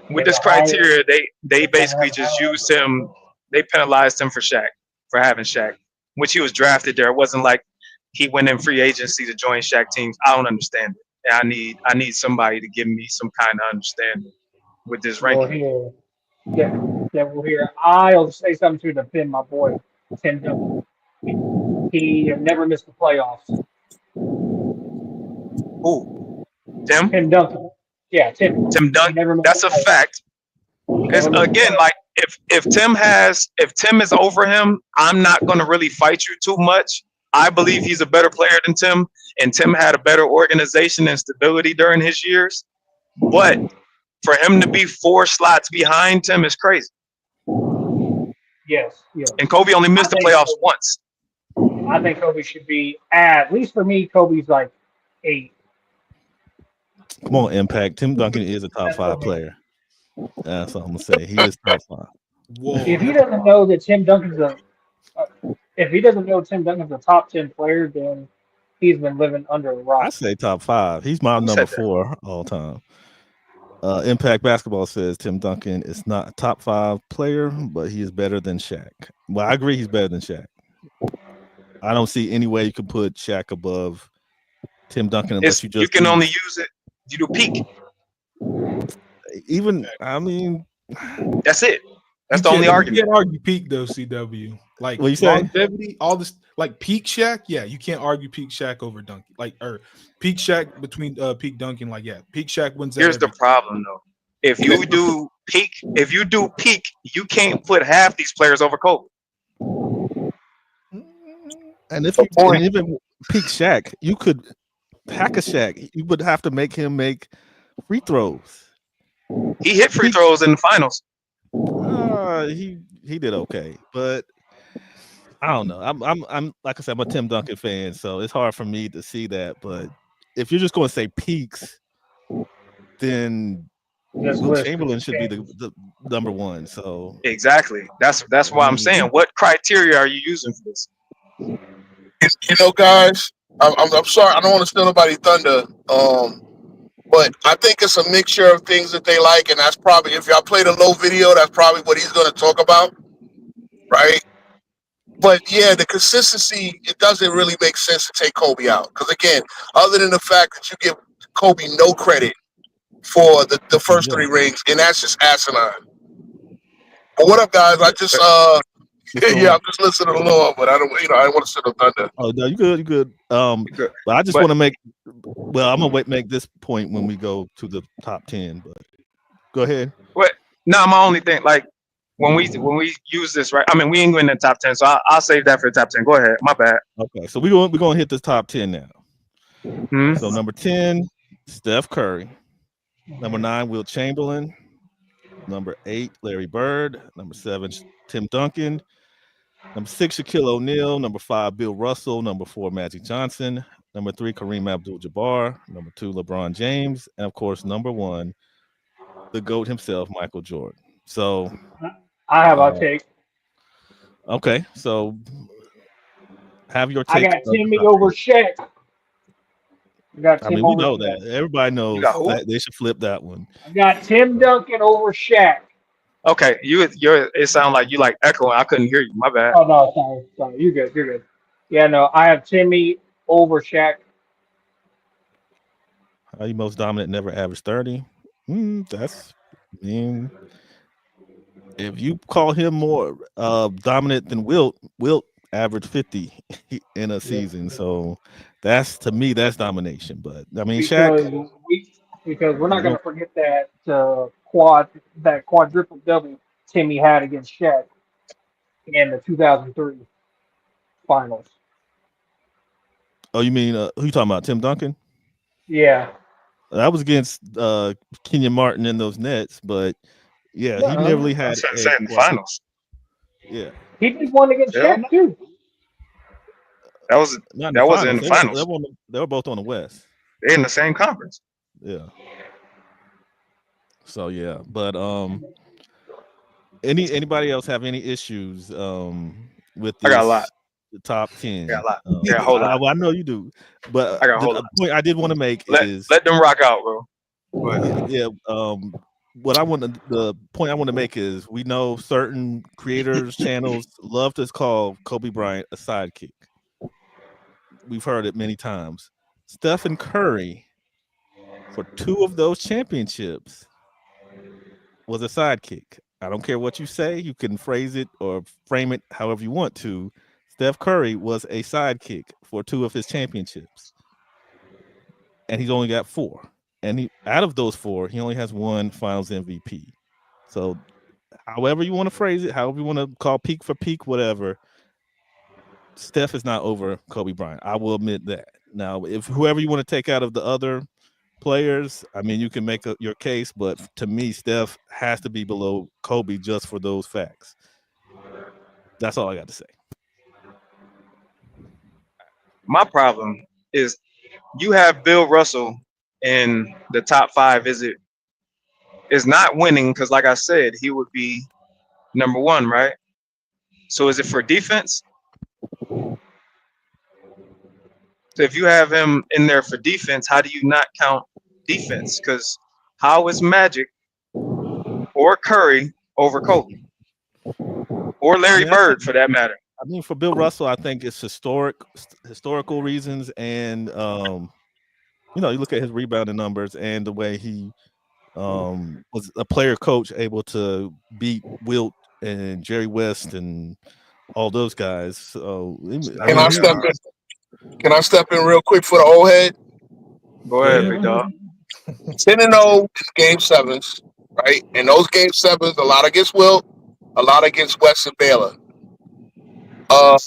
with this criteria, they basically just used him. They penalized him for having Shaq, which he was drafted there. It wasn't like he went in free agency to join Shaq teams. I don't understand it. And I need somebody to give me some kind of understanding with this Well, ranking. here, well, here, I'll say something to defend my boy, Tim Duncan. He never missed the playoffs. Who? Tim? Tim Duncan. Yeah, Tim. Tim He Duncan. never missed the That's a playoffs. fact. He Because never missed the again, playoffs. like if Tim is over him, I'm not gonna really fight you too much. I believe he's a better player than Tim, and Tim had a better organization and stability during his years. But for him to be 4 slots behind Tim is crazy. Yes, yes. And Kobe only missed the playoffs once. I think Kobe should be, at least for me, Kobe's like 8. Come on, Impact. Tim Duncan is a top That's 5 for me. player. That's all I'm gonna say. He is top 5. Whoa. If he doesn't know that Tim Duncan's if he doesn't know Tim Duncan's a top 10 player, then he's been living under a rock. I say top 5. He's my number 4 all time. Impact Basketball says Tim Duncan is not a top 5 player, but he is better than Shaq. Well, I agree he's better than Shaq. I don't see any way you can put Shaq above Tim Duncan unless you can only use it. You do peak. Even I mean, that's it. That's the only argument. You can't argue peak though, CW. Like what you saying? Longevity, all this, like peak Shaq. Yeah, you can't argue peak Shaq over Duncan. Like or peak Shaq between peak Duncan. Like yeah, peak Shaq wins. Here's the problem though. If you do peak, you can't put half these players over Kobe. And if you even peak Shaq, you could hack a Shaq. You would have to make him make free throws. He hit free throws in the finals. He did okay, but I don't know. I'm like I said, I'm a Tim Duncan fan, so it's hard for me to see that. But if you're just going to say peaks, then Will Chamberlain should be the number 1. So exactly, that's why I'm saying, what criteria are you using for this? You know, guys, I'm sorry, I don't want to steal nobody's thunder. But I think it's a mixture of things that they like, and that's probably, if y'all played a low video, that's probably what he's going to talk about, right? But yeah, the consistency, it doesn't really make sense to take Kobe out. Because again, other than the fact that you give Kobe no credit for the first 3 rings, and that's just asinine. But what up, guys? I just, yeah, I'm just listening to the Lord, but I don't want to sit on thunder. Oh no, you good. But I just want to make. Well, I'm gonna make this point when we go to the top 10. But go ahead. What? No, my only thing, like when we use this, right? I mean, we ain't going in the top 10, so I'll save that for the top 10. Go ahead. My bad. Okay, so we're gonna hit this top 10 now. So number 10, Steph Curry. Number 9, Will Chamberlain. Number 8, Larry Bird. Number 7, Tim Duncan. Number 6, Shaquille O'Neal. Number 5, Bill Russell. Number 4, Magic Johnson. Number 3, Kareem Abdul-Jabbar. Number 2, LeBron James. And, of course, number 1, the GOAT himself, Michael Jordan. So I have our take. Okay, so have your take. I got Timmy over Shaq. I mean, we know that. Everybody knows that they should flip that one. I got Tim Duncan over Shaq. Okay, it sounded like you like echoing. I couldn't hear you. My bad. Oh no, sorry. You're good. Yeah, no, I have Timmy over Shaq. Are you most dominant? Never averaged 30. That's if you call him more dominant than Wilt averaged 50 in a season. So that's, to me, that's domination. But I mean, Shaq, because we're not going to forget that quadruple double Timmy had against Shaq in the 2003 finals. Oh, you mean who you talking about? Tim Duncan? Yeah, that was against Kenyon Martin in those Nets, but yeah, he never really had in the finals. Yeah, he did one against Shaq too. That wasn't in the finals. They were both on the West. They're in the same conference. Yeah. So yeah, but anybody else have any issues with this? I got a lot. The top 10. I got a lot. Yeah, hold on. I know you do, but I got the point I did want to make is let them rock out, bro. Yeah, the point I want to make is we know certain creators channels love to call Kobe Bryant a sidekick. We've heard it many times. Stephen Curry, for 2 of those championships, was a sidekick. I don't care what you say. You can phrase it or frame it however you want to. Steph Curry was a sidekick for 2 of his championships, and he's only got 4. And out of those 4, he only has 1 Finals MVP. So, however you want to phrase it, however you want to call peak for peak, whatever, Steph is not over Kobe Bryant. I will admit that. Now, if whoever you want to take out of the other players, I mean, you can make your case, but to me, Steph has to be below Kobe just for those facts. That's all I got to say. My problem is you have Bill Russell in the top 5. Is not winning because, like I said, he would be number 1, right? So is it for defense? So if you have him in there for defense, how do you not count defense? Because how is Magic or Curry over Kobe or Larry Bird for that matter? I mean, for Bill Russell, I think it's historical reasons, and you look at his rebounding numbers and the way he was a player coach able to beat Wilt and Jerry West and all those guys. So Can I step in real quick for the old head? Go ahead, big dog. 10-0 is game 7s, right? And those game 7s, a lot against Wilt, a lot against West and Baylor. A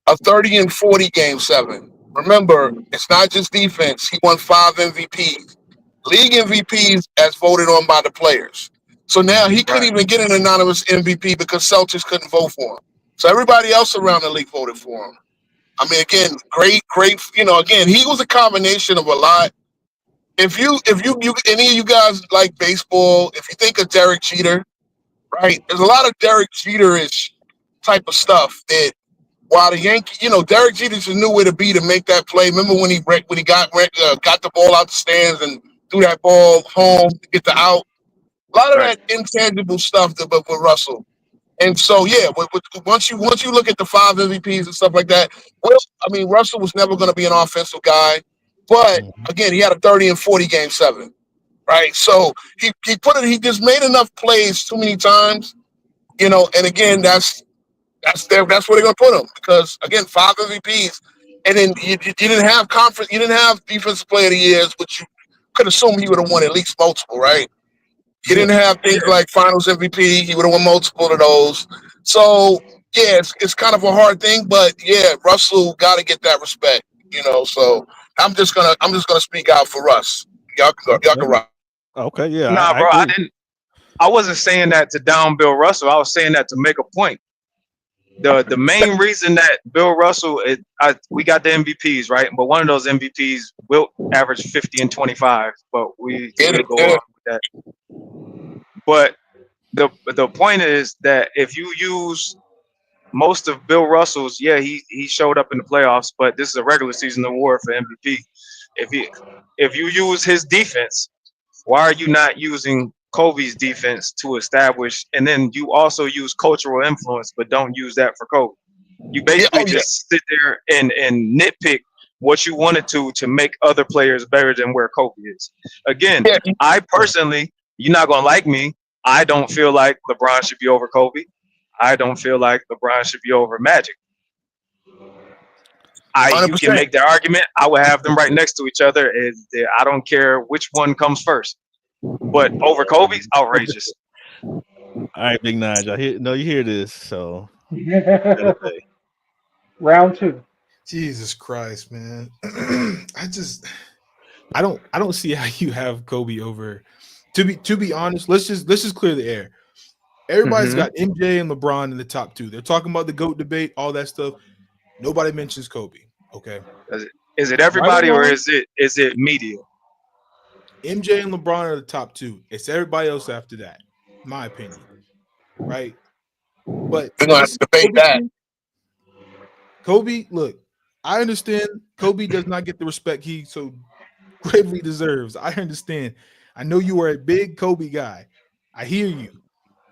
30-40 game 7. Remember, it's not just defense. He won 5 MVPs. League MVPs as voted on by the players. So now he couldn't even get an anonymous MVP because Celtics couldn't vote for him. So everybody else around the league voted for him. I mean, again, great. Again, he was a combination of a lot. If you any of you guys like baseball, if you think of Derek Jeter, right? There's a lot of Derek Jeter-ish type of stuff that while the Yankees, Derek Jeter just knew where to be to make that play. Remember when he got the ball out the stands and threw that ball home to get the out? A lot of that intangible stuff with Russell. And so, yeah, once you look at the 5 MVPs and stuff like that, Russell was never going to be an offensive guy. But, again, he had a 30-40 game 7, right? So he just made enough plays too many times, and again, that's where they're going to put him because, again, 5 MVPs. And then you didn't have conference, you didn't have defensive player of the years, which you could assume he would have won at least multiple, right? He didn't have things like Finals MVP. He would have won multiple of those. So yeah, it's kind of a hard thing, but yeah, Russell got to get that respect, So I'm just gonna speak out for Russ. Y'all can rock. Okay, yeah. Nah, bro, I wasn't saying that to down Bill Russell. I was saying that to make a point. The main reason that Bill Russell, we got the MVPs, right? But one of those MVPs will average 50 and 25, but we go on with that. But the point is that if you use most of Bill Russell's, he showed up in the playoffs, but this is a regular season award for MVP. If you use his defense, why are you not using Kobe's defense to establish? And then you also use cultural influence, but don't use that for Kobe. You basically just sit there and nitpick what you wanted to make other players better than where Kobe is. Again, I personally, you're not gonna like me, I don't feel like LeBron should be over Kobe. I don't feel like LeBron should be over Magic. You can make that argument. I would have them right next to each other. I don't care which one comes first. But over Kobe's outrageous. All right, Big Nige. You hear this, so round 2. Jesus Christ, man. I don't see how you have Kobe over. To be honest, let's just clear the air. Everybody's got MJ and LeBron in the top 2. They're talking about the GOAT debate, all that stuff. Nobody mentions Kobe. Okay. Is it everybody or is it media? MJ and LeBron are the top 2. It's everybody else after that, in my opinion. Right? But we're gonna have to debate that. Kobe, look, I understand Kobe does not get the respect he so gravely deserves. I understand. I know you are a big Kobe guy, I hear you.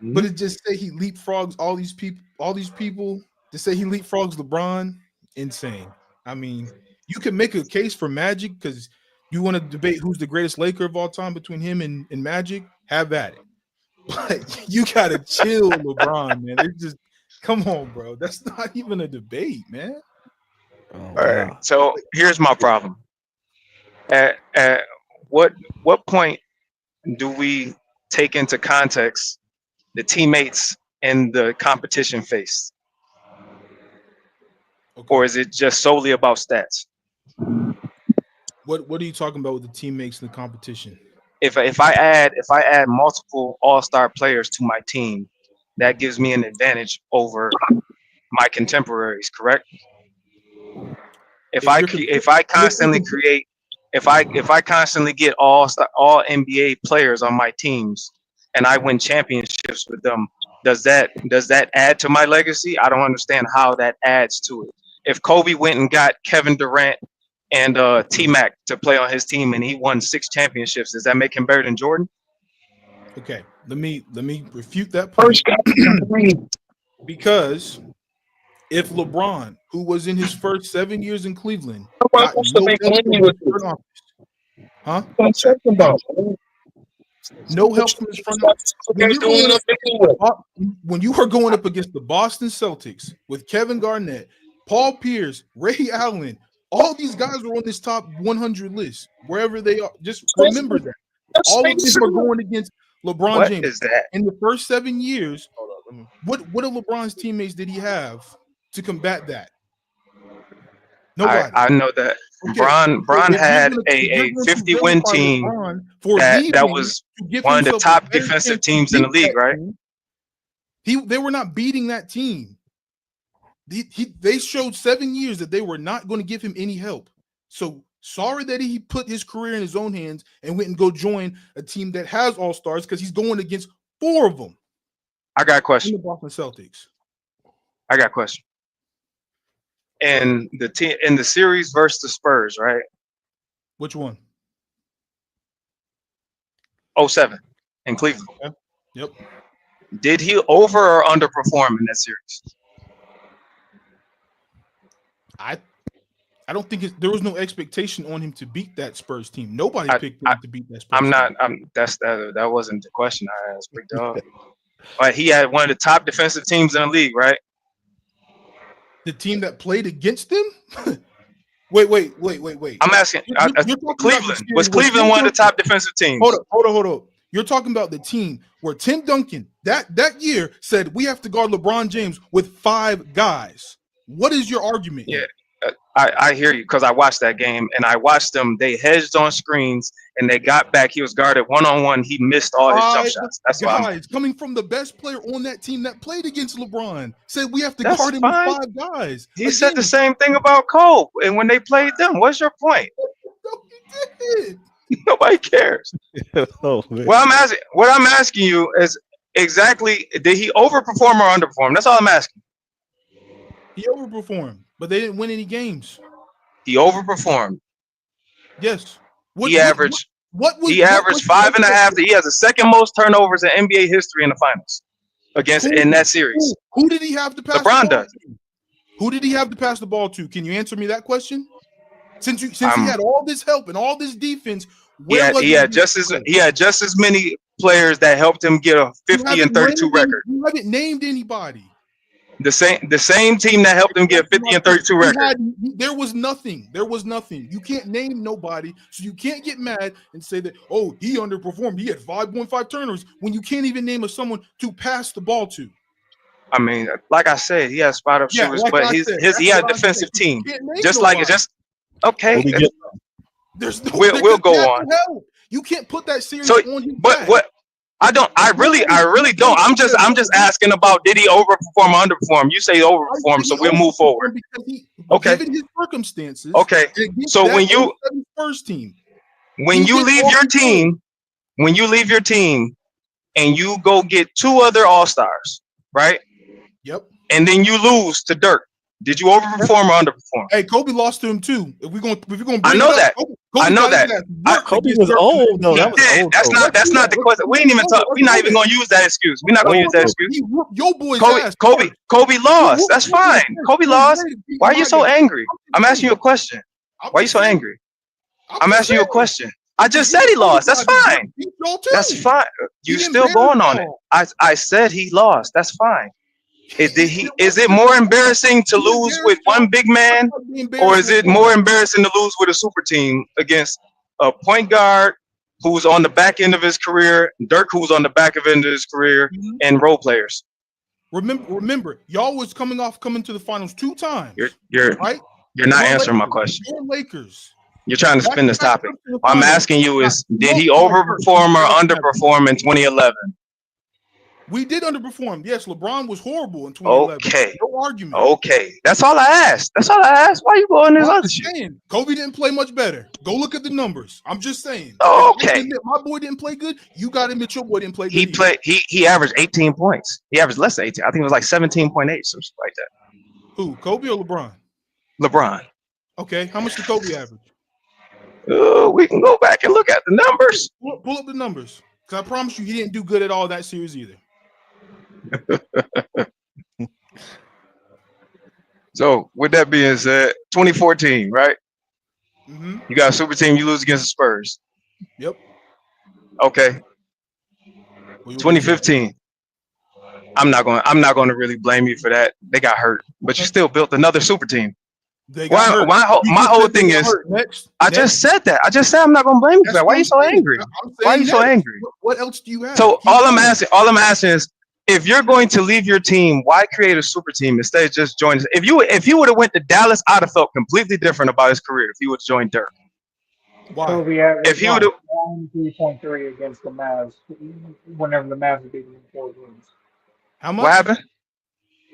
But it just say he leapfrogs all these people to say he leapfrogs LeBron, insane. I mean, you can make a case for Magic because you want to debate who's the greatest Laker of all time between him and Magic. Have at it. But you gotta chill, LeBron, man. It's just come on, bro. That's not even a debate, man. Oh, All wow. right. So here's my problem. At what point do we take into context the teammates and the competition faced, Okay. or is it just solely about stats? What are you talking about with the teammates in the competition? If I add multiple all-star players to my team, that gives me an advantage over my contemporaries, correct? If I constantly get all NBA players on my teams and I win championships with them, does that add to my legacy? I don't understand how that adds to it. If Kobe went and got Kevin Durant and T-Mac to play on his team and he won 6 championships, does that make him better than Jordan? Okay, let me refute that point. Because if LeBron, who was in his first 7 years in Cleveland, got no help from his front office, no help from his front office. When you were going up against the Boston Celtics with Kevin Garnett, Paul Pierce, Ray Allen, all these guys were on this top 100 list, wherever they are. Just remember that. All of them are going against LeBron James. What is that? In the first 7 years, what of LeBron's teammates did he have to combat that? Nobody. I know that Bron had a 50-win team that was one of the top defensive teams in the league, right? They were not beating that team. They showed 7 years that they were not going to give him any help. So sorry that he put his career in his own hands and went and go join a team that has all-stars because he's going against 4 of them. I got a question. The Boston Celtics. I got a question. And in the series versus the Spurs, right? Which one? 07 in Cleveland. Okay. Yep. Did he over or underperform in that series? I don't think there was no expectation on him to beat that Spurs team. Nobody picked him to beat that Spurs team. That wasn't the question I asked, big dog. But he had one of the top defensive teams in the league, right? The team that played against them? Wait. I'm asking. Cleveland. Was Cleveland one of the top defensive teams? Hold up. You're talking about the team where Tim Duncan that year said we have to guard LeBron James with 5 guys. What is your argument? Yeah, I hear you because I watched that game and I watched them. They hedged on screens and they got back. He was guarded one-on-one. He missed all his jump shots. That's why coming from the best player on that team that played against LeBron said we have to guard him with 5 guys. He said the same thing about Cole and when they played them. What's your point? No, he did. Nobody cares. Oh, man. What I'm asking you is exactly, did he overperform or underperform? That's all I'm asking. He overperformed, but they didn't win any games. He overperformed. Yes. He averaged 5.5. He has the second most turnovers in NBA history in the finals in that series. Who did he have to pass? LeBron does. Who did he have to pass the ball to? Can you answer me that question? Since he had all this help and all this defense, he had just as many players that helped him get a 50 and 32 record. You haven't named anybody. The same team that helped him get 50 and 32 record. There was nothing. You can't name nobody, so you can't get mad and say that, oh, he underperformed. He had 5.5 turnovers when you can't even name someone to pass the ball to. I mean, like I said, he has spot up shooters, but he had a defensive team. Okay. We'll go on. You can't put that series on his back. What? I really don't. I'm just asking about did he overperform or underperform? You say overperform, so we'll move forward. Given his circumstances. Okay. So when you leave your team and you go get 2 other all-stars, right? Yep. And then you lose to Dirk. Did you overperform or underperform? Hey, Kobe lost to him too. If we're gonna bring I know that. Kobe I know got that. his ass worked Kobe against was Dirk. old. No, that was old. That's Kobe. not the question. We ain't even talk. We're not even gonna use that excuse. We're not gonna use that excuse. He whooped your boy's Kobe, ass. Kobe, first. Kobe He lost. whooped That's your boy's fine. ass Kobe first. lost. He's ready to beat Why are you my so guy. angry? I'm asking you a question. Why are you so saying. angry? I'm asking you a question. I just said Because he lost. That's fine. He beat y'all too. That's fine. You He still embarrassed going on it. y'all. I said he lost. That's fine. Is it more embarrassing to lose with one big man, or is it more embarrassing to lose with a super team against a point guard who's on the back end of his career, Dirk who's on the back end of his career, and role players? Remember, y'all was coming to the finals 2 times. You're right. You're not answering my question. Your Lakers. You're trying to spin this topic. What I'm asking you is, did he overperform or underperform in 2011? We did underperform. Yes, LeBron was horrible in 2011. Okay. No argument. Okay. That's all I asked. Why you going this other shit? Kobe didn't play much better. Go look at the numbers. I'm just saying. Okay. My boy didn't play good. You got to admit your boy didn't play good. He averaged 18 points. He averaged less than 18. I think it was like 17.8, something like that. Who? Kobe or LeBron? LeBron. Okay. How much did Kobe average? We can go back and look at the numbers. Pull up the numbers. Because I promise you he didn't do good at all that series either. So, with that being said, 2014, right? Mm-hmm. You got a super team, you lose against the Spurs. Yep. Okay. 2015. I'm not going to really blame you for that. They got hurt, but you still built another super team. My whole thing is, I just said that. I just said I'm not going to blame you for that. Why are you so angry? Why are you so angry? What else do you have? So all I'm asking is, if you're going to leave your team, why create a super team instead of just joining? If you would have went to Dallas, I'd have felt completely different about his career if he would have joined Dirk. Why? If he would have 3.3 against the Mavs, whenever the Mavs beat them in 4 games. How much? What happened?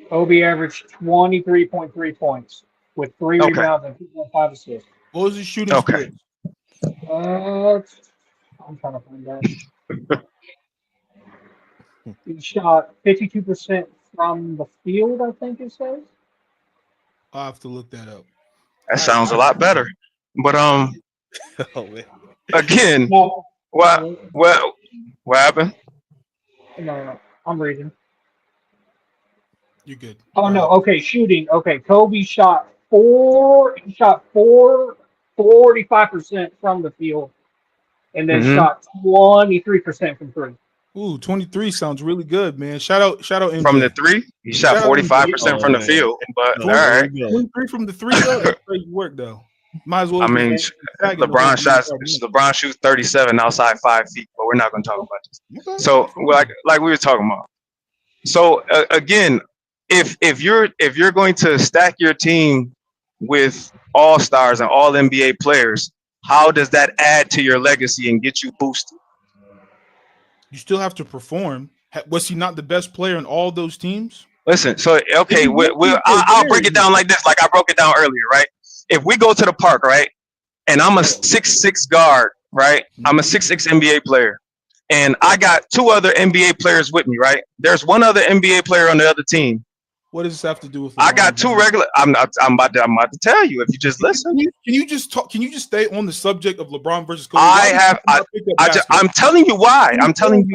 Kobe averaged 23.3 points with 3 rebounds and 2.5 assists. What was his shooting split? I'm trying to find that. He shot 52% from the field, I think it says. I'll have to look that up. That sounds a lot better. But again, No, what happened? No, I'm reading. You're good. Oh no, okay, shooting. Okay, Kobe shot 45% from the field, and then shot 23% from 3. Ooh, 23 sounds really good, man. Shout out MJ. From the 3, he shot 45% from the field. But all right, 23 from the 3 though. That's crazy work though. Might as well. I mean, LeBron shoots 37 outside 5 feet, but we're not going to talk about this. Okay. So, like we were talking about. So again, if you're going to stack your team with all stars and all NBA players, how does that add to your legacy and get you boosted? You still have to perform. Was he not the best player in all those teams? Listen, so okay, I'll break it down like this, like I broke it down earlier, right? If we go to the park, right, and I'm a 6'6" guard, right? I'm a 6'6" NBA player, and I got 2 other NBA players with me, right? There's 1 other NBA player on the other team. What does this have to do with? I got 2 regular. I'm about to tell you if you just listen. Can you just talk? Can you just stay on the subject of LeBron versus Kobe? I'm telling you why. I'm telling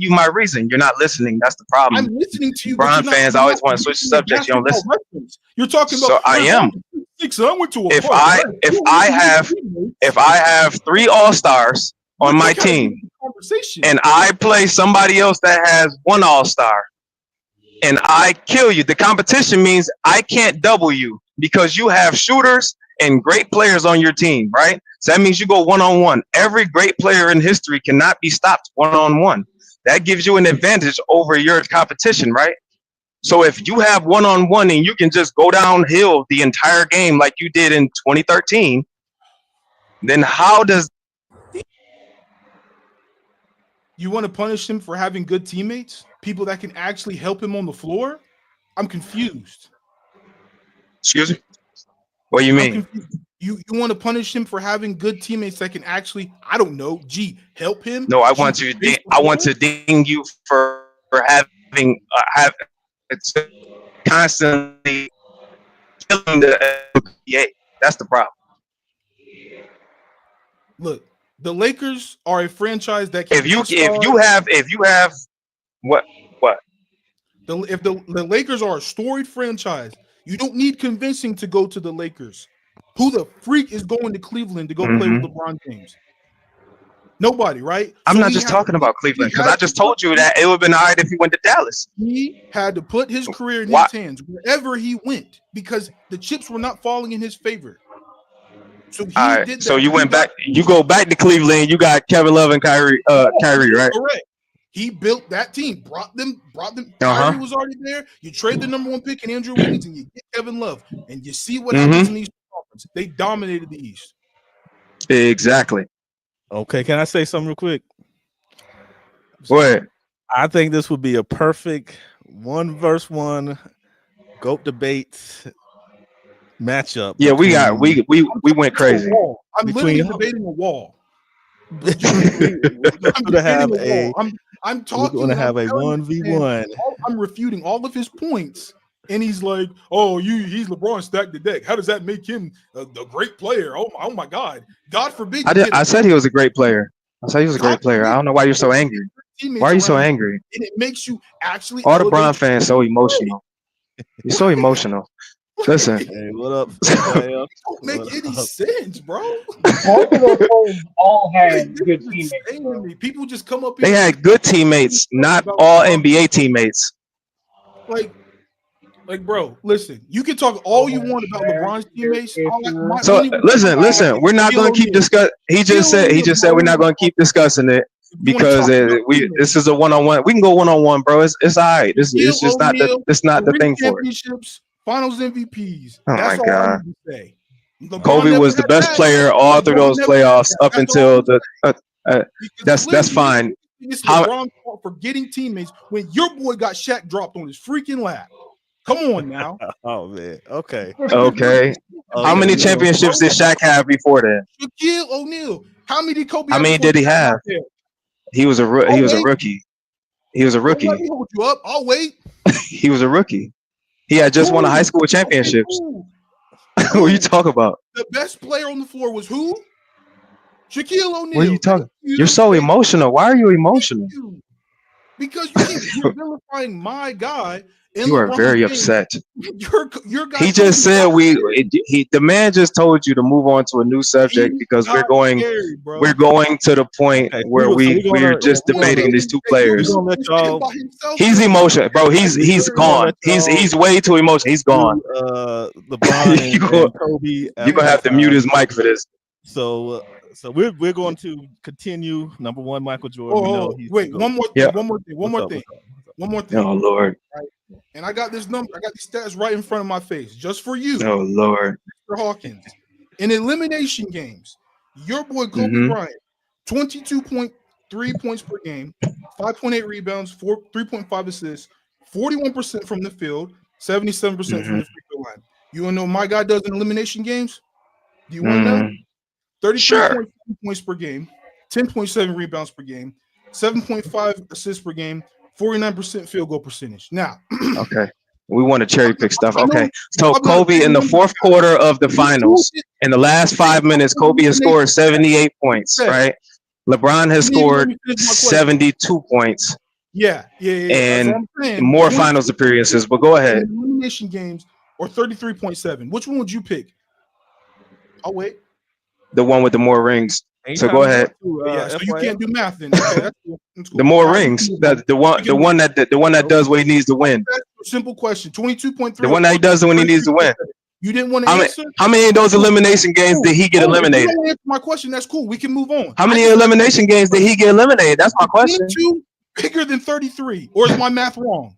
you my reason. You're not listening. That's the problem. I'm listening to you. LeBron fans always want to switch the subject. You don't listen. You're talking about. So I am. If I have 3 all-stars on my team, and I play somebody else that has 1 all-star, and I kill you, the competition means I can't double you because you have shooters and great players on your team, right? So that means you go 1-on-1. Every great player in history cannot be stopped 1-on-1. That gives you an advantage over your competition, right? So if you have 1-on-1 and you can just go downhill the entire game like you did in 2013, then how does you want to punish him for having good teammates? People that can actually help him on the floor? I'm confused. Excuse me? What do you mean? You want to punish him for having good teammates that can actually, I don't know, help him? No, I want to ding you for having constantly killing the NBA. That's the problem. Look, the Lakers are a franchise that can If you get have what if the Lakers are a storied franchise, you don't need convincing to go to the Lakers. Who the freak is going to Cleveland to go play with LeBron James? Nobody, right? I'm not just talking about Cleveland because I just told you that it would have been all right if he went to Dallas. He had to put his career in his hands wherever he went because the chips were not falling in his favor. So he did that. So you went back. You go back to Cleveland. You got Kevin Love and Kyrie, right? Correct. He built that team. Brought them. Kyrie was already there. You trade the number 1 pick in Andrew Wiggins, and you get Kevin Love, and you see what happens in the Eastern Conference. They dominated the East. Exactly. Okay, can I say something real quick? Go ahead. I think this would be a perfect 1-versus-1 GOAT debates matchup. Yeah, we went crazy. I'm literally debating a wall. I'm talking. We're gonna have a 1v1. I'm refuting all of his points, and he's like, "Oh, he's LeBron stacked the deck. How does that make him a great player? Oh my God! God forbid." I said he was a great player. I said he was a great player. I don't know why you're so angry. Why are you so angry? And it makes you actually. All the Bron fans so emotional. You're so emotional. Listen. Hey, what up? Don't make any sense, bro. Both of those teams all had good teammates. People just come up. They had good teammates, not all NBA teammates. Like, bro, listen. You can talk all you want about LeBron's teammates. So listen. We're not going to keep discussing. He just said we're not going to keep discussing it because this is a one-on-one. We can go one-on-one, bro. It's all right. It's just not the thing for it. Finals MVPs. Oh That's my God. all I need to say. Kobe was the best player all through those playoffs up until the. That's fine. It's LeBron's fault for getting teammates when your boy got Shaq dropped on his freaking lap. Come on now. Oh man. Okay. How many championships did Shaq have before then? Shaquille O'Neal. How many did Kobe? How many did he have? He was a rookie. He was a rookie. Let me hold you up. I'll wait. He was a rookie. He had just won a high school championships. What are you talking about? The best player on the floor was who? Shaquille O'Neal. What are you talking? You're so emotional. Why are you emotional? Because you're vilifying my guy. You are very upset. Your guy. He just said the man just told you to move on to a new subject because we're going to the point where we're just debating these two players. He's emotional, bro. He's gone. He's way too emotional. He's gone. LeBron and Kobe. You're gonna have to mute his mic for this. So we're going to continue. Number 1, Michael Jordan. Wait, one more thing. Oh Lord. And I got this number. I got these stats right in front of my face, just for you. Oh Lord. Mr. Hawkins. In elimination games, your boy Kobe Bryant, 22.3 points per game, 5.8 rebounds, 3.5 assists, 41% from the field, 77% from the free throw line. You want to know what my guy does in elimination games? Do you want to know? 33.7 points per game, 10.7 rebounds per game, 7.5 assists per game, 49% field goal percentage. Now, okay, we want to cherry pick stuff. Okay, so Kobe in the fourth quarter of the finals, in the last 5 minutes, Kobe has scored 78 points. Right, LeBron has scored 72 points. Yeah. And more finals appearances. But go ahead. Elimination games or 33.7. Which one would you pick? I'll wait. The one with the more rings. So go ahead. So you can't do math then. Okay, that's cool. The more rings. The one that does what he needs to win. Simple question. 22.3. The one that he does when he needs to win. You didn't want to answer? How many of those elimination games did he get eliminated? If you don't answer my question, that's cool. We can move on. How many elimination games did he get eliminated? That's my question. Bigger than 33. Or is my math wrong?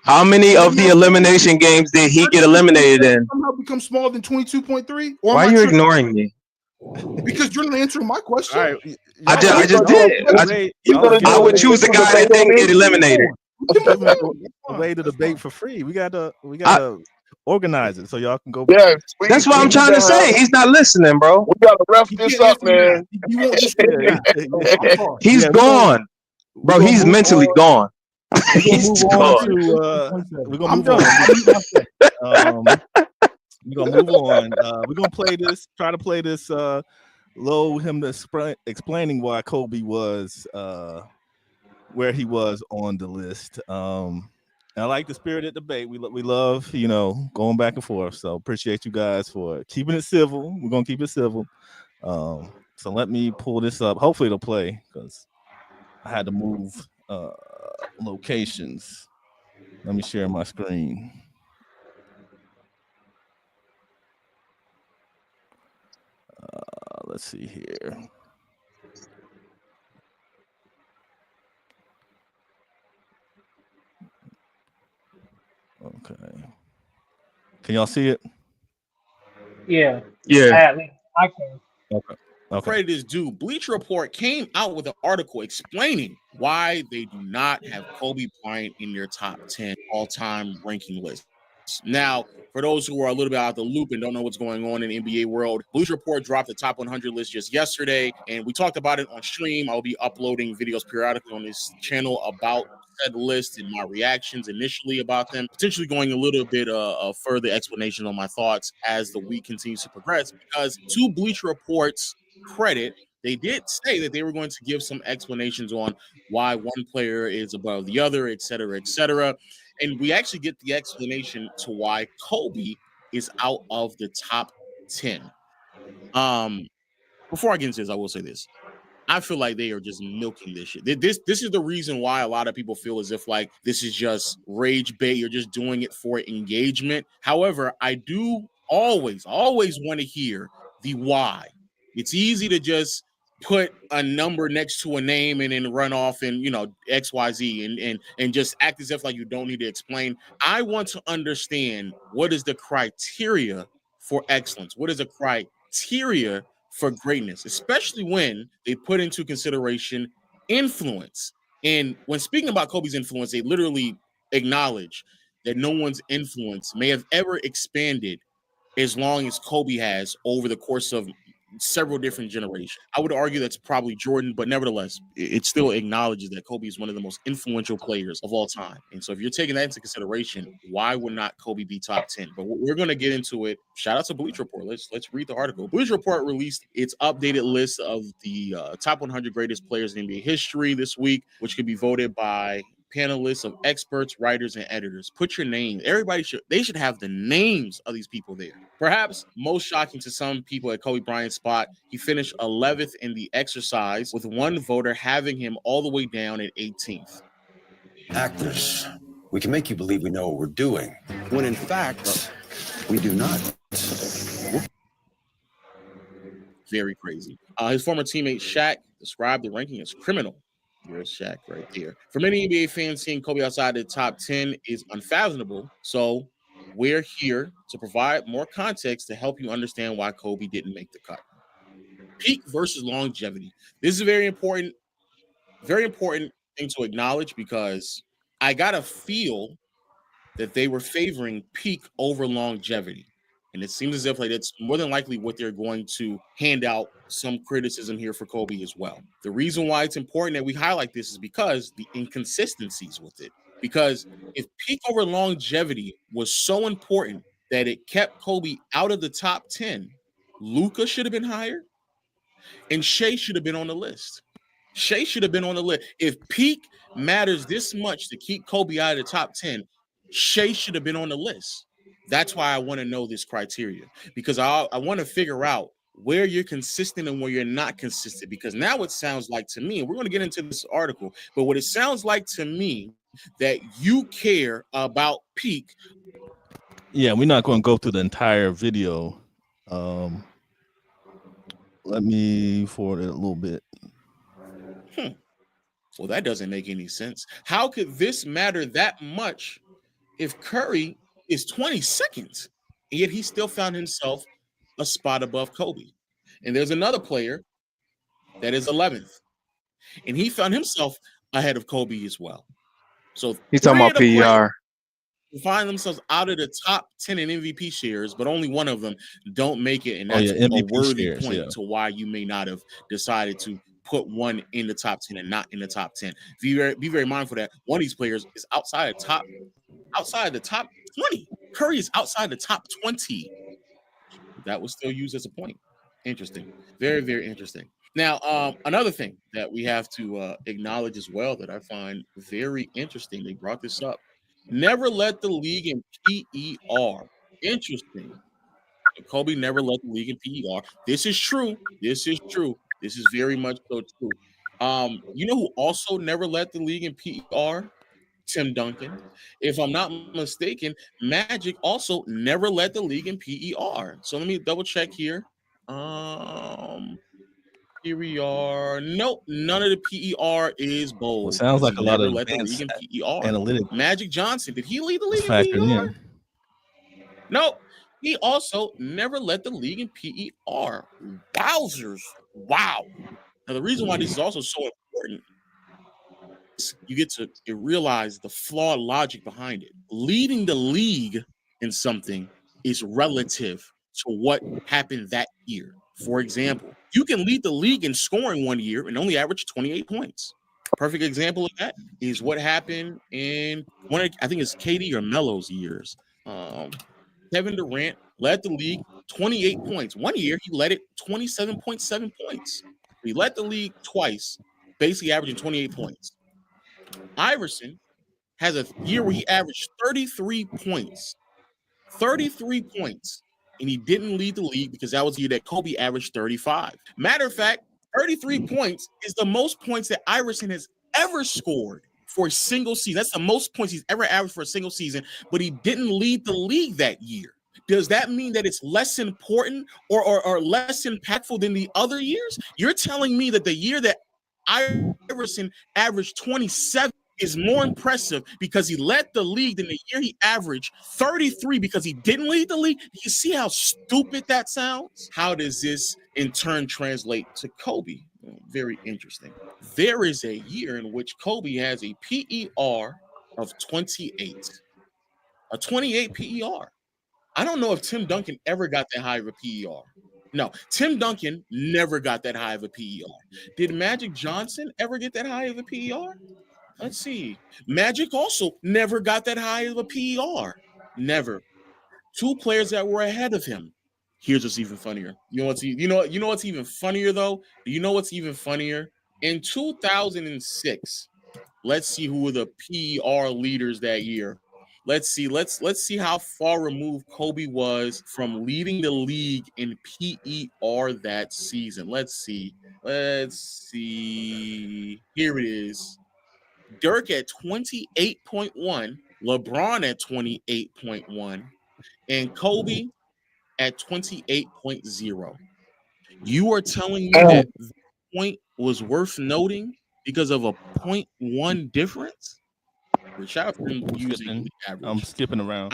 How many of the elimination games did he get eliminated in? Somehow become smaller than 22.3? Why are you ignoring me? Because you're not answering my question. All right. I just did. I would choose the guy that didn't get eliminated. Way to debate for free. We gotta organize it so y'all can go. Yeah, that's what I'm trying to say. He's not listening, bro. We gotta wrap this up, man. He's gone, bro. He's mentally gone. He's gone. We're gonna move on. We're gonna move on. We're gonna play this. Try to play this. Low him explaining why Kobe was where he was on the list. I like the spirited debate. We love going back and forth. So appreciate you guys for keeping it civil. We're gonna keep it civil. So let me pull this up. Hopefully it'll play because I had to move locations. Let me share my screen. Let's see here. Okay. Can y'all see it? Yeah. Yeah. Sadly, I can. Okay. Credit is due. Bleacher Report came out with an article explaining why they do not have Kobe Bryant in their top 10 all-time ranking list. Now, for those who are a little bit out of the loop and don't know what's going on in the NBA world, Bleacher Report dropped the top 100 list just yesterday, and we talked about it on stream. I'll be uploading videos periodically on this channel about said list and my reactions initially about them, potentially going a little bit further explanation on my thoughts as the week continues to progress, because to Bleacher Report's credit, they did say that they were going to give some explanations on why one player is above the other, et cetera, et cetera. And we actually get the explanation to why Kobe is out of the top 10. Before I get into this, I will say this. I feel like they are just milking this shit. This is the reason why a lot of people feel as if like this is just rage bait. You're just doing it for engagement. However, I do always want to hear the why. It's easy to just put a number next to a name and then run off and XYZ and just act as if like you don't need to explain. I want to understand what is the criteria for excellence. What is the criteria for greatness, especially when they put into consideration influence. And when speaking about Kobe's influence, they literally acknowledge that no one's influence may have ever expanded as long as Kobe has over the course of several different generations. I would argue that's probably Jordan, but nevertheless, it still acknowledges that Kobe is one of the most influential players of all time. And so if you're taking that into consideration, why would not Kobe be top 10? But we're going to get into it. Shout out to Bleacher Report. Let's read the article. Bleacher Report released its updated list of the top 100 greatest players in NBA history this week, which could be voted by panelists of experts, writers, and editors. Put your name. Everybody should have the names of these people there. Perhaps most shocking to some people at Kobe Bryant's spot, he finished 11th in the exercise, with one voter having him all the way down at 18th. Actors, we can make you believe we know what we're doing, when in fact, we do not. Very crazy. His former teammate Shaq described the ranking as criminal. There's Shaq right there. For many NBA fans, seeing Kobe outside the top 10 is unfathomable. So we're here to provide more context to help you understand why Kobe didn't make the cut. Peak versus longevity. This is a very important thing to acknowledge, because I got a feel that they were favoring peak over longevity. And it seems as if like that's more than likely what they're going to hand out some criticism here for Kobe as well. The reason why it's important that we highlight this is because the inconsistencies with it. Because if peak over longevity was so important that it kept Kobe out of the top 10, Luka should have been higher and Shea should have been on the list. Shea should have been on the list. If peak matters this much to keep Kobe out of the top 10, Shea should have been on the list. That's why I want to know this criteria, because I want to figure out where you're consistent and where you're not consistent, because now it sounds like to me, and we're going to get into this article, but what it sounds like to me that you care about peak. Yeah, we're not going to go through the entire video. Let me forward it a little bit. Well, that doesn't make any sense. How could this matter that much if Curry is 22nd, and yet he still found himself a spot above Kobe? And there's another player that is 11th, and he found himself ahead of Kobe as well. So he's talking about PER. Find themselves out of the top 10 in MVP shares, but only one of them don't make it, and that's MVP a worthy shares, point to why you may not have decided to put one in the top 10 and not in the top 10. Be very mindful that one of these players is outside the top 20. Curry is outside the top 20. That was still used as a point. Interesting. Very, very interesting. Now, another thing that we have to acknowledge as well that I find very interesting, they brought this up. Never led the league in PER. Interesting. Kobe never led the league in PER. This is true. This is true. This is very much so true. You know who also never led the league in PER? Tim Duncan. If I'm not mistaken, Magic also never led the league in PER. So let me double check here. Here we are. Nope, none of the PER is bold. Well, sounds like He a lot never of led the league advanced in PER. analytic Magic Johnson, did he lead the league in factoring PER? in. Nope. He also never led the league in PER. Wowzers. Wow. Now, the reason why this is also so important is you get to realize the flawed logic behind it. Leading the league in something is relative to what happened that year. For example, you can lead the league in scoring one year and only average 28 points. Perfect example of that is what happened in one of, I think it's KD or Melo's years. Kevin Durant led the league 28 points. One year, he led it 27.7 points. He led the league twice, basically averaging 28 points. Iverson has a year where he averaged 33 points. 33 points. And he didn't lead the league because that was the year that Kobe averaged 35. Matter of fact, 33 points is the most points that Iverson has ever scored for a single season. That's the most points he's ever averaged for a single season, but he didn't lead the league that year. Does that mean that it's less important or less impactful than the other years? You're telling me that the year that Iverson averaged 27 is more impressive because he led the league than the year he averaged 33 because he didn't lead the league? Do you see how stupid that sounds? How does this in turn translate to Kobe? Very interesting. There is a year in which Kobe has a PER of 28. A 28 PER. I don't know if Tim Duncan ever got that high of a PER. No, Tim Duncan never got that high of a PER. Did Magic Johnson ever get that high of a PER? Let's see. Magic also never got that high of a PER. Never. Two players that were ahead of him. Here's what's even funnier. You know what's even funnier though? Do you know what's even funnier? In 2006, let's see who were the PER leaders that year. Let's see how far removed Kobe was from leading the league in PER that season. Let's see. Here it is. Dirk at 28.1, LeBron at 28.1, and Kobe at 28.0. You are telling me that the point was worth noting because of a 0.1 difference? Shout out for him using the average. I'm skipping around.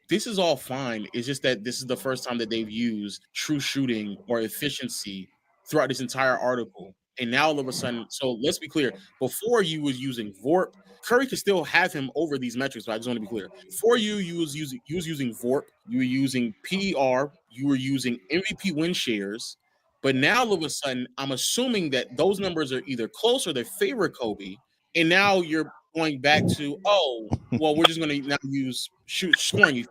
This is all fine. It's just that this is the first time that they've used true shooting or efficiency throughout this entire article. And now all of a sudden, so let's be clear. Before you was using VORP, Curry could still have him over these metrics, but I just want to be clear. For you was using VORP, you were using PER, you were using MVP win shares. But now all of a sudden, I'm assuming that those numbers are either close or they favor Kobe. And now you're going back to, well, we're just going to now use scoring.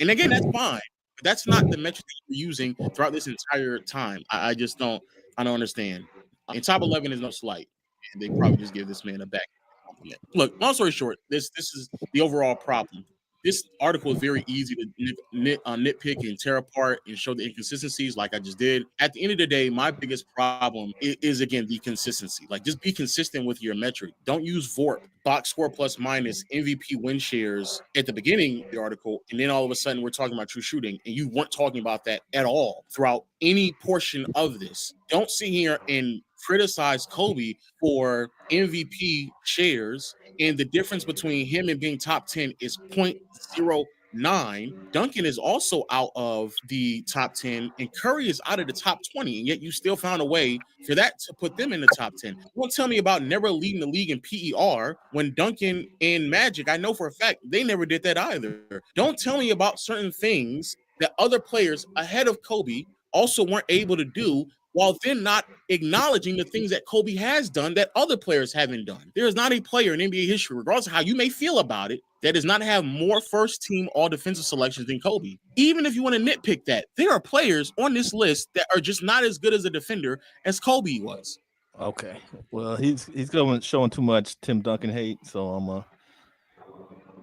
And again, that's fine. But that's not the metric that you're using throughout this entire time. I just don't understand. And top 11 is no slight. And they probably just give this man a back compliment. Look, long story short, this is the overall problem. This article is very easy to nitpick and tear apart and show the inconsistencies like I just did. At the end of the day, my biggest problem is again, the consistency. Like, just be consistent with your metric. Don't use VORP, box score plus minus, MVP win shares at the beginning of the article. And then all of a sudden we're talking about true shooting. And you weren't talking about that at all throughout any portion of this. Don't sit here and criticize Kobe for MVP shares. And the difference between him and being top 10 is 0.09. Duncan is also out of the top 10, and Curry is out of the top 20, and yet you still found a way for that to put them in the top 10. Don't tell me about never leading the league in PER when Duncan and Magic, I know for a fact, they never did that either. Don't tell me about certain things that other players ahead of Kobe also weren't able to do while then not acknowledging the things that Kobe has done that other players haven't done. There is not a player in NBA history, regardless of how you may feel about it, that does not have more first-team all-defensive selections than Kobe. Even if you want to nitpick that, there are players on this list that are just not as good as a defender as Kobe was. Okay. Well, he's going showing too much Tim Duncan hate, so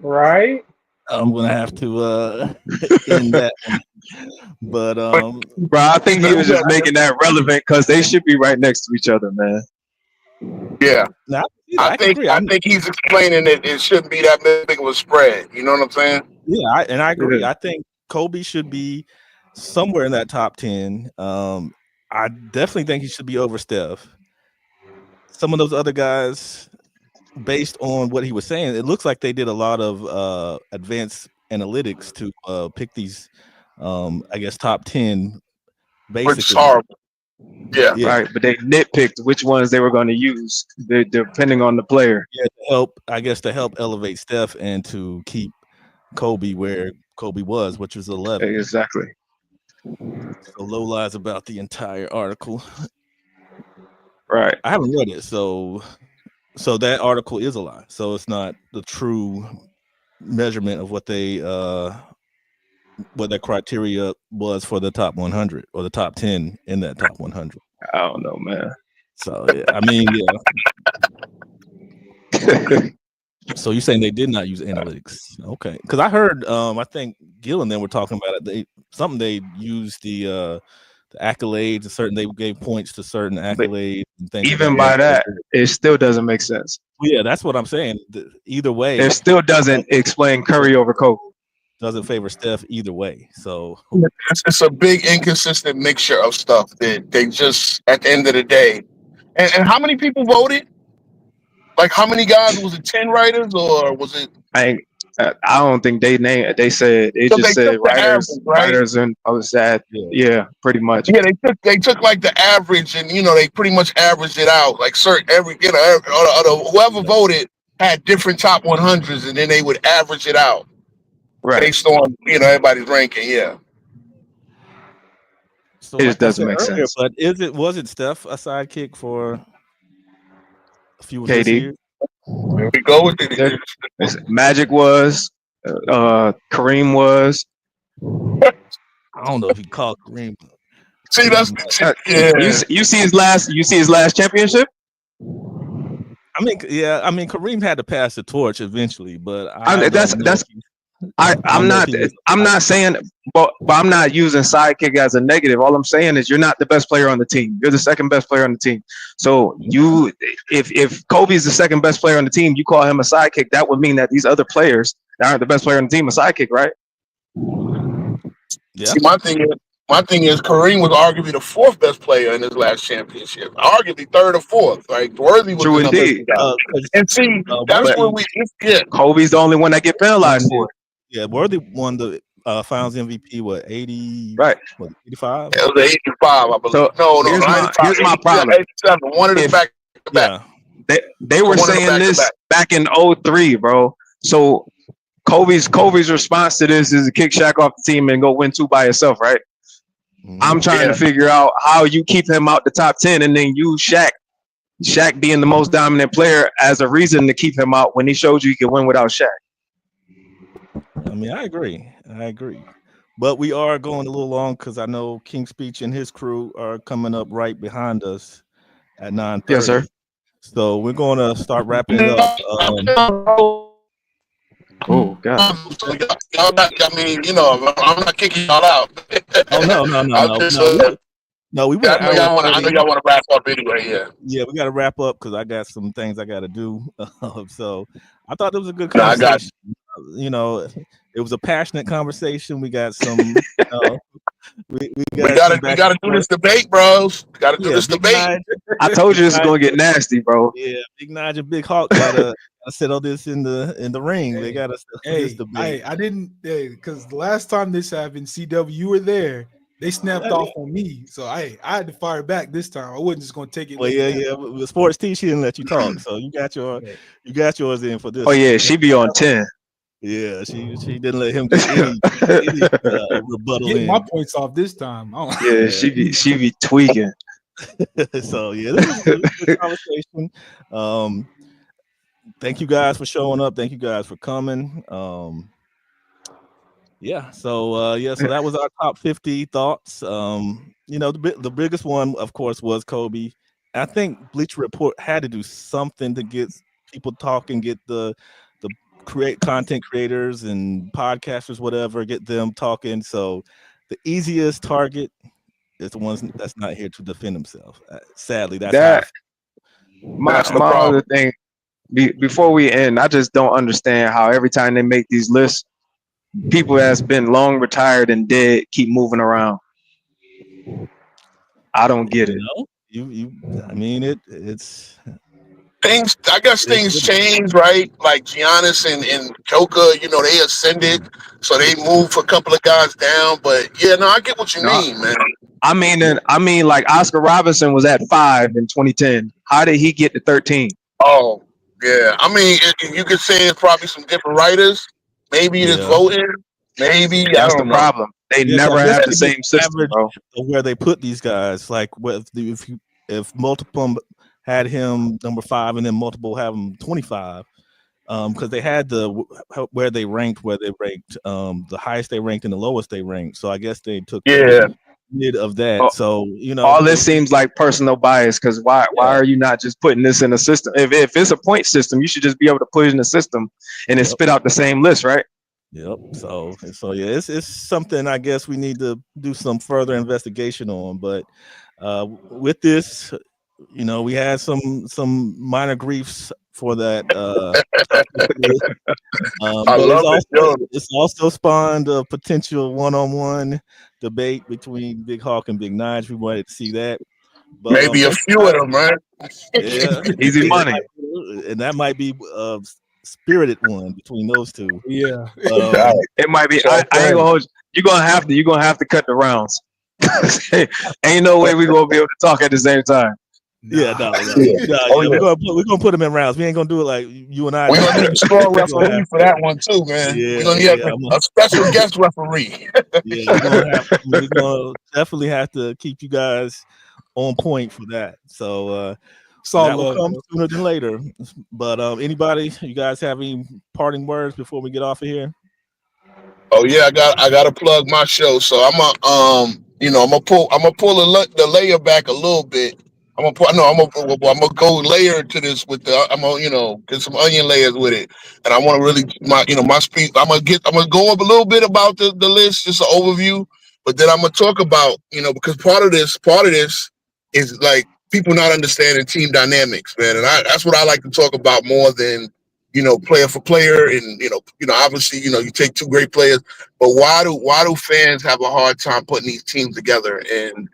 Right? I'm gonna have to end that one. But bro, I think he was just making that relevant because they should be right next to each other, man. Yeah. now, I think he's explaining that it shouldn't be that big of a spread. You know what I'm saying? Yeah, I agree. Yeah. I think Kobe should be somewhere in that top 10. I definitely think he should be over Steph. Some of those other guys, based on what he was saying, it looks like they did a lot of advanced analytics to pick these, I guess, top 10. Which is Basically, horrible. Yeah. Right, but they nitpicked which ones they were going to use depending on the player. Yeah, to help elevate Steph and to keep Kobe where Kobe was, which was 11. Exactly. So low lies about the entire article. Right. I haven't read it, so that article is a lie. So it's not the true measurement of what they what that criteria was for the top 100 or the top 10 in that top 100. I don't know, man. So yeah, I mean, yeah. So you're saying they did not use analytics? Okay, because I heard I think Gil and them were talking about it. They used the accolades and certain they gave points to certain accolades and things. Even by that, it still doesn't make sense. Yeah, that's what I'm saying. Either way, it still doesn't explain Curry over Kobe. Doesn't favor Steph either way. So it's a big inconsistent mixture of stuff that they just at the end of the day. And how many people voted? Like how many guys? Was it 10 writers or was it? I don't think they named it. They said it so just said writers, average, right? Writers and post that. Yeah, pretty much. Yeah, they took like the average and they pretty much averaged it out. Like whoever voted had different top 100s and then they would average it out. Right. Based on everybody's ranking, yeah. So it just doesn't make sense. But wasn't Steph a sidekick for a few of KD? Here we go with it. Magic was, Kareem was. I don't know if you call Kareem. See, that's you see his last championship. I mean, Kareem had to pass the torch eventually, but I'm not saying, but I'm not using sidekick as a negative. All I'm saying is you're not the best player on the team. You're the second best player on the team. So if Kobe's the second best player on the team, you call him a sidekick. That would mean that these other players that aren't the best player on the team are sidekick, right? Yeah. See, my thing is Kareem was arguably the fourth best player in his last championship. Arguably third or fourth. Like Worthy was true indeed. And see, that's where we get. Kobe's the only one that get penalized for it. Yeah, Worthy won the Finals MVP. What 80? Right. What 85? It was 85, I believe. So here's my problem. 87, one of the back to back. Yeah, they were saying this back in 03, bro. So Kobe's response to this is to kick Shaq off the team and go win 2 by yourself, right? I'm trying to figure out how you keep him out the top 10 and then use Shaq being the most dominant player as a reason to keep him out when he showed you can win without Shaq. I mean, I agree. But we are going a little long because I know King Speech and his crew are coming up right behind us at 9:30. Yes, sir. So we're going to start wrapping it up. Oh God! Y'all not, I mean, I'm not kicking y'all out. Oh no! No, we I know y'all want to wrap up anyway. Yeah. Yeah, we got to wrap up because I got some things I got to do. So I thought it was a good conversation. It was a passionate conversation. We got some. We gotta do this debate, bros. We gotta do this debate. I told you this is gonna get nasty, bro. Yeah, Big Nige and Big Hawk gotta settle this in the ring. They gotta settle this debate. I didn't because the last time this happened, CW, you were there. They snapped off on me, so I had to fire back this time. I wasn't just gonna take it. Well, With Sports T, she didn't let you talk, so you got yours in for this. Oh yeah, she be on 10. Yeah, she didn't let him get any rebuttal in. My points off this time. Yeah, she be tweaking. So yeah, this was a good conversation. Um, thank you guys for showing up. Thank you guys for coming. Yeah, so that was our top 50 thoughts. The biggest one, of course, was Kobe. I think Bleacher Report had to do something to get people talking, get the create content creators and podcasters, whatever, get them talking. So the easiest target is the ones that's not here to defend themselves. Sadly, that's how. That my That's the my other problem. thing. Before we end, I just don't understand how every time they make these lists, people that's been long retired and dead keep moving around. I don't get You it. know, you. I mean, it's Things, I guess it is things what it is. change, right? Like Giannis and Joker, they ascended, so they moved a couple of guys down. But yeah, no, I get what you No, mean, man. I mean, like Oscar Robinson was at 5 in 2010. How did he get to 13? Oh, yeah. I mean, you could say it's probably some different writers. Maybe it's Yeah. voting. Maybe I That's the don't know. problem. They Yeah, so I never guess have the they get same the system, average bro. of where they put these guys. Like if multiple had him number 5 and then multiple have him 25, because they had where they ranked, the highest they ranked and the lowest they ranked. So I guess they took the Yeah, mid of that. Oh, So all this seems like personal bias because why yeah, are you not just putting this in a system? If it's a point system, you should just be able to put it in the system and it yep, spit out the same list, right? yep. So yeah, it's something I guess we need to do some further investigation on. But with this, we had some minor griefs for that top 50 list. I But love it, yo. it's also spawned a potential one-on-one debate between Big Hawk and Big Nige. We wanted to see that, but Maybe a next few of time, them, man. yeah, Easy money. and that might be a spirited one between those two. Yeah. But All It might be. right, I ain't gonna hold you. You're gonna have to cut the rounds. Ain't no way we gonna be able to talk at the same time. yeah, Nah. no, no, yeah. yeah, Oh yeah, yeah. we're gonna put them in rounds. We ain't gonna do it like you and I We're did. gonna need a strong We're gonna have referee for to, that one too, man. We're yeah, gonna need yeah. a special guest referee. Yeah, we're gonna definitely have to keep you guys on point for that. So It's all that will love, come bro. sooner than later. But anybody, you guys have any parting words before we get off of here? Oh yeah, I gotta plug my show. So I'm gonna pull the layer back a little bit. I'm gonna go layer to this with the I'm gonna get some onion layers with it, and I want to really my speech. I'm gonna go up a little bit about the list, just an overview, but then I'm gonna talk about because part of this is like people not understanding team dynamics, man, and that's what I like to talk about more than player for player, and obviously, you take two great players, but why do fans have a hard time putting these teams together and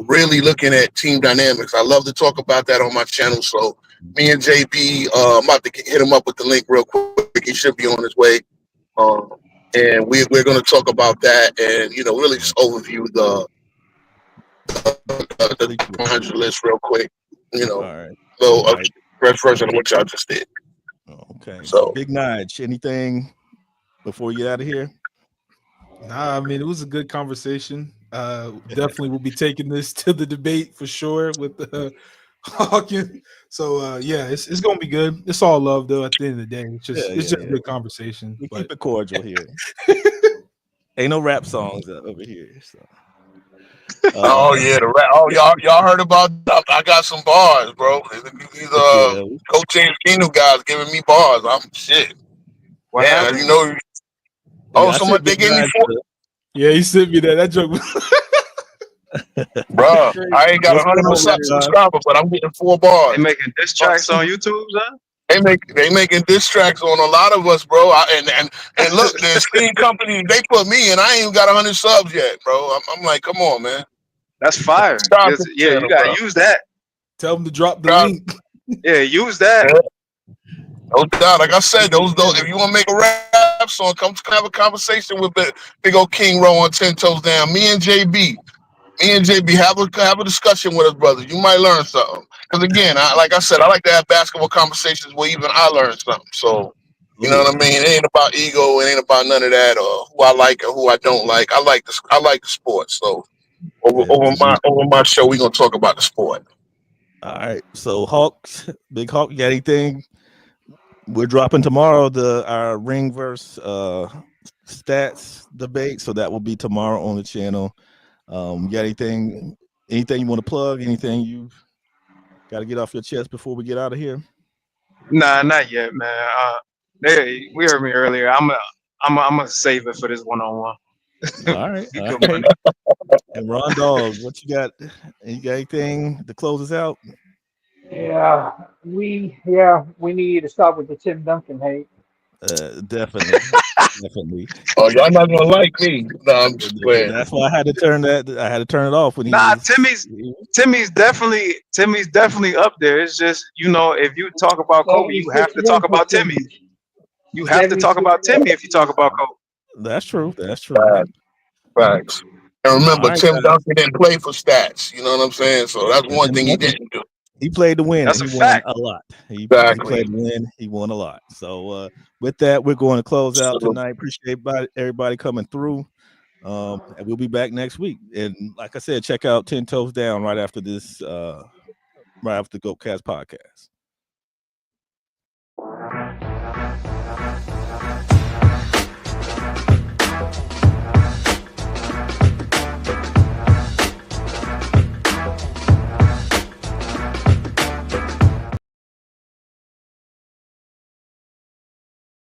really looking at team dynamics? I love to talk about that on my channel. So me and JB, I'm about to hit him up with the link real quick. He should be on his way, um, and we're going to talk about that and really just overview the Bleach Report. 100 list real quick. All right, So all a right. fresh version of what y'all just did. Okay. So So. Big Nige, anything before we get out of here? Nah, I mean, it was a good conversation. Definitely will be taking this to the debate for sure with Hawkins. So yeah, it's gonna be good. It's all love though. At the end of the day, it's just a Yeah. good conversation. We But keep it cordial here. Ain't no rap songs over here. So Oh yeah, the rap. Oh y'all heard about? I got some bars, bro. These yeah, Coach James Kinu guys giving me bars. I'm shit. What Damn, happened? Oh, I someone sent they Big gave me Nige four, yeah, he sent me that. That joke was bro. crazy. I ain't got What's going 100 on, Rap subscriber, but I'm getting 4 They bars. making diss tracks on YouTube, huh? They making diss tracks on a lot of us, bro. And look, the esteemed company they put me in. I ain't even got 100 subs yet, bro. I'm like, come on, man. That's fire. Stop Yes, the yeah, you channel, gotta bro. use that. Tell him to drop the God, link. Yeah, use that. no doubt. Like I said, those. If you want to make a rap song, come have a conversation with big old King Row on 10 Toes Down. Me and JB have a discussion with us, brothers. You might learn something. Because again, like I said, I like to have basketball conversations where even I learn something. So you know what I Absolutely. mean? It ain't about ego. It ain't about none of that or who I like or who I don't like. I like the sport. So over my show. We're gonna talk about the sport. All right. So Hawks, Big Hawk, you got anything? We're dropping tomorrow our ring verse stats debate, so that will be tomorrow on the channel. You got anything you want to plug? Anything you got to get off your chest before we get out of here? Nah, not yet, man. We heard me earlier. I'm gonna save it for this one-on-one. All right. And Ron Dog, what you got? You got anything to close us out? Yeah, we need to stop with the Tim Duncan hate. Definitely. Oh, y'all not gonna like me. No, I'm just playing. That's why I had to turn it off when he. Nah, Timmy's definitely up there. It's just, if you talk about Kobe, you have to talk about Timmy. You have to talk about Timmy if you talk about Kobe. That's true. Facts. And remember, Right, Tim guys. Duncan didn't play for stats. You know what I'm saying? So that's one thing he didn't do. He played to win. That's and a he fact. won a lot. He Exactly. played to win. He won a lot. So with that, we're going to close out tonight. Appreciate everybody coming through. And we'll be back next week. And like I said, check out 10 Toes Down right after this, right after the Goatcast podcast.